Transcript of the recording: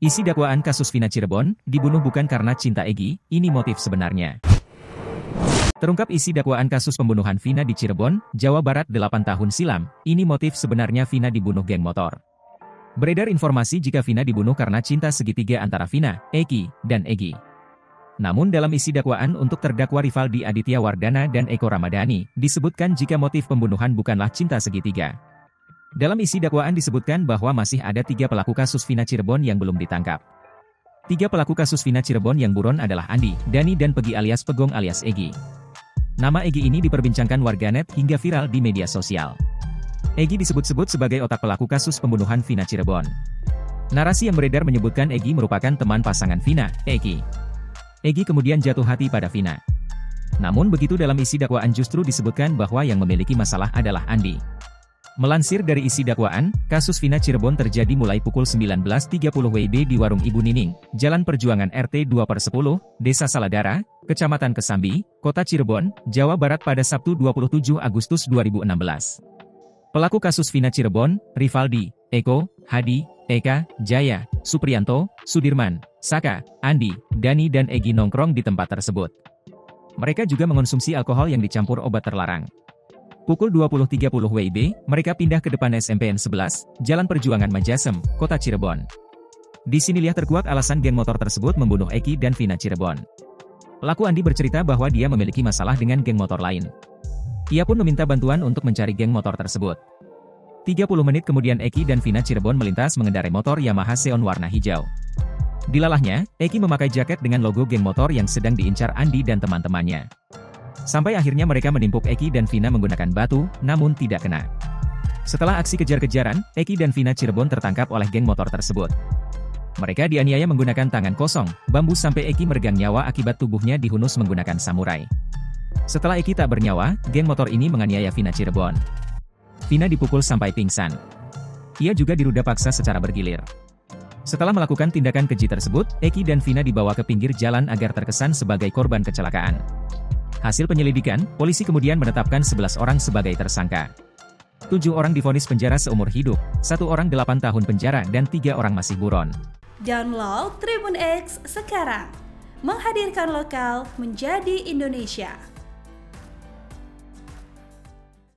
Isi dakwaan kasus Vina Cirebon, dibunuh bukan karena cinta Egy, ini motif sebenarnya. Terungkap isi dakwaan kasus pembunuhan Vina di Cirebon, Jawa Barat 8 tahun silam, ini motif sebenarnya Vina dibunuh geng motor. Beredar informasi jika Vina dibunuh karena cinta segitiga antara Vina, Eki, dan Egy. Namun dalam isi dakwaan untuk terdakwa Rivaldi Aditya Wardana dan Eko Ramadhani, disebutkan jika motif pembunuhan bukanlah cinta segitiga. Dalam isi dakwaan disebutkan bahwa masih ada 3 pelaku kasus Vina Cirebon yang belum ditangkap. 3 pelaku kasus Vina Cirebon yang buron adalah Andi, Dani dan Pegi alias Pegong alias Egy. Nama Egy ini diperbincangkan warganet hingga viral di media sosial. Egy disebut-sebut sebagai otak pelaku kasus pembunuhan Vina Cirebon. Narasi yang beredar menyebutkan Egy merupakan teman pasangan Vina, Eki. Egy kemudian jatuh hati pada Vina. Namun begitu dalam isi dakwaan justru disebutkan bahwa yang memiliki masalah adalah Andi. Melansir dari isi dakwaan, kasus Vina Cirebon terjadi mulai pukul 19.30 WIB di Warung Ibu Nining, Jalan Perjuangan RT 2/10, Desa Saladara, Kecamatan Kesambi, Kota Cirebon, Jawa Barat pada Sabtu 27 Agustus 2016. Pelaku kasus Vina Cirebon, Rivaldi, Eko, Hadi, Eka, Jaya, Supriyanto, Sudirman, Saka, Andi, Dani dan Egy nongkrong di tempat tersebut. Mereka juga mengonsumsi alkohol yang dicampur obat terlarang. Pukul 20.30 WIB, mereka pindah ke depan SMPN 11, Jalan Perjuangan Majasem, Kota Cirebon. Di sinilah terkuak alasan geng motor tersebut membunuh Eki dan Vina Cirebon. Pelaku Andi bercerita bahwa dia memiliki masalah dengan geng motor lain. Ia pun meminta bantuan untuk mencari geng motor tersebut. 30 menit kemudian Eki dan Vina Cirebon melintas mengendarai motor Yamaha Xeon warna hijau. Dilalahnya, Eki memakai jaket dengan logo geng motor yang sedang diincar Andi dan teman-temannya. Sampai akhirnya mereka menimpuk Eki dan Vina menggunakan batu, namun tidak kena. Setelah aksi kejar-kejaran, Eki dan Vina Cirebon tertangkap oleh geng motor tersebut. Mereka dianiaya menggunakan tangan kosong, bambu sampai Eki meregang nyawa akibat tubuhnya dihunus menggunakan samurai. Setelah Eki tak bernyawa, geng motor ini menganiaya Vina Cirebon. Vina dipukul sampai pingsan. Ia juga diruda paksa secara bergilir. Setelah melakukan tindakan keji tersebut, Eki dan Vina dibawa ke pinggir jalan agar terkesan sebagai korban kecelakaan. Hasil penyelidikan, polisi kemudian menetapkan 11 orang sebagai tersangka. 7 orang divonis penjara seumur hidup, 1 orang 8 tahun penjara dan 3 orang masih buron. Download Tribun X sekarang, menghadirkan lokal menjadi Indonesia.